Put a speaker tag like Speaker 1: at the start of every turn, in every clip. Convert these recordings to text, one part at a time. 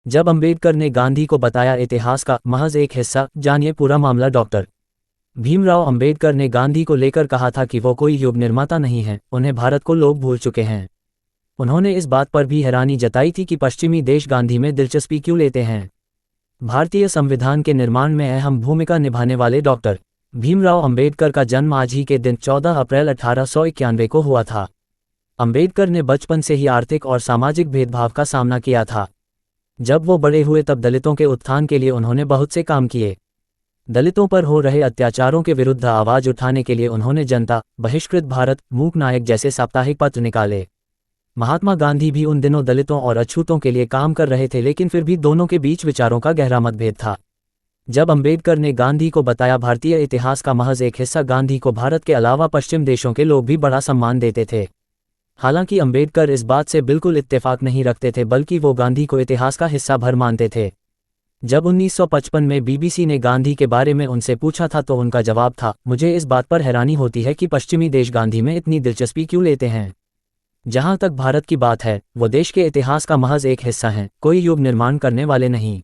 Speaker 1: जब अंबेडकर ने गांधी को बताया इतिहास का महज एक हिस्सा, जानिए पूरा मामला। डॉक्टर भीमराव अंबेडकर ने गांधी को लेकर कहा था कि वो कोई युग निर्माता नहीं है, उन्हें भारत को लोग भूल चुके हैं। उन्होंने इस बात पर भी हैरानी जताई थी कि पश्चिमी देश गांधी में दिलचस्पी क्यों लेते हैं। भारतीय संविधान के निर्माण में अहम भूमिका निभाने वाले डॉक्टर भीमराव अंबेडकर का जन्म आज ही के दिन 14 अप्रैल 1891 को हुआ था। अंबेडकर ने बचपन से ही आर्थिक और सामाजिक भेदभाव का सामना किया था। जब वो बड़े हुए तब दलितों के उत्थान के लिए उन्होंने बहुत से काम किए। दलितों पर हो रहे अत्याचारों के विरुद्ध आवाज उठाने के लिए उन्होंने जनता, बहिष्कृत भारत, मूक नायक जैसे साप्ताहिक पत्र निकाले। महात्मा गांधी भी उन दिनों दलितों और अछूतों के लिए काम कर रहे थे, लेकिन फिर भी दोनों के बीच विचारों का गहरा मतभेद था। जब अंबेडकर ने गांधी को बताया भारतीय इतिहास का महज एक हिस्सा, गांधी को भारत के अलावा पश्चिम देशों के लोग भी बड़ा सम्मान देते थे। हालांकि अंबेडकर इस बात से बिल्कुल इत्तेफाक नहीं रखते थे, बल्कि वो गांधी को इतिहास का हिस्सा भर मानते थे। जब 1955 में बीबीसी ने गांधी के बारे में उनसे पूछा था तो उनका जवाब था, मुझे इस बात पर हैरानी होती है कि पश्चिमी देश गांधी में इतनी दिलचस्पी क्यों लेते हैं। जहां तक भारत की बात है, वो देश के इतिहास का महज एक हिस्सा हैं, कोई युग निर्माण करने वाले नहीं।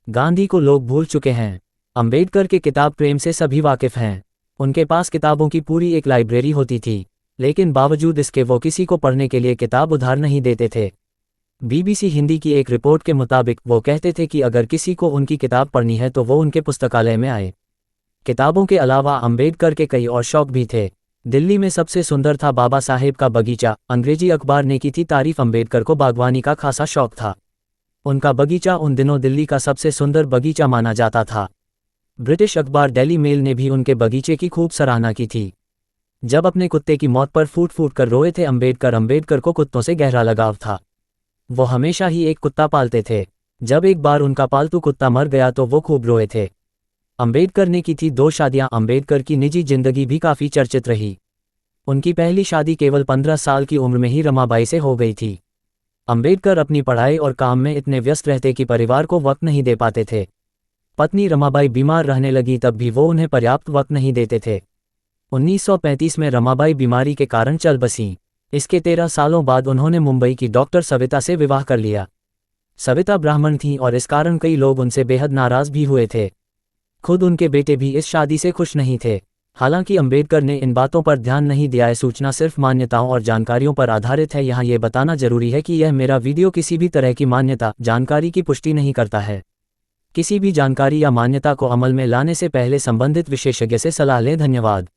Speaker 1: गांधी को लोग भूल चुके हैं। अंबेडकर के किताब प्रेम से सभी वाकिफ हैं। उनके पास किताबों की पूरी एक लाइब्रेरी होती थी, लेकिन बावजूद इसके वो किसी को पढ़ने के लिए किताब उधार नहीं देते थे। बीबीसी हिंदी की एक रिपोर्ट के मुताबिक वो कहते थे कि अगर किसी को उनकी किताब पढ़नी है तो वो उनके पुस्तकालय में आए। किताबों के अलावा अंबेडकर के कई और शौक भी थे। दिल्ली में सबसे सुंदर था बाबा साहेब का बगीचा। अंग्रेजी अखबार ने की थी तारीफ, अंबेडकर को बागवानी का खासा शौक था। उनका बगीचा उन दिनों दिल्ली का सबसे सुंदर बगीचा माना जाता था। ब्रिटिश अखबार डेली मेल ने भी उनके बगीचे की खूब सराहना की थी। जब अपने कुत्ते की मौत पर फूट फूट कर रोए थे अंबेडकर को कुत्तों से गहरा लगाव था। वो हमेशा ही एक कुत्ता पालते थे। जब एक बार उनका पालतू कुत्ता मर गया तो वो खूब रोए थे। अंबेडकर ने की थी 2 शादियां। अंबेडकर की निजी जिंदगी भी काफ़ी चर्चित रही। उनकी पहली शादी केवल 15 साल की उम्र में ही रमाबाई से हो गई थी। अंबेडकर अपनी पढ़ाई और काम में इतने व्यस्त रहते कि परिवार को वक्त नहीं दे पाते थे। पत्नी रमाबाई बीमार रहने लगी तब भी वो उन्हें पर्याप्त वक्त नहीं देते थे। 1935 में रमाबाई बीमारी के कारण चल बसीं। इसके 13 सालों बाद उन्होंने मुंबई की डॉक्टर सविता से विवाह कर लिया। सविता ब्राह्मण थीं और इस कारण कई लोग उनसे बेहद नाराज भी हुए थे। खुद उनके बेटे भी इस शादी से खुश नहीं थे। हालांकि अंबेडकर ने इन बातों पर ध्यान नहीं दिया। यह सूचना सिर्फ मान्यताओं और जानकारियों पर आधारित है। यहाँ ये बताना जरूरी है कि यह मेरा वीडियो किसी भी तरह की मान्यता, जानकारी की पुष्टि नहीं करता है। किसी भी जानकारी या मान्यता को अमल में लाने से पहले संबंधित विशेषज्ञ से सलाह लें। धन्यवाद।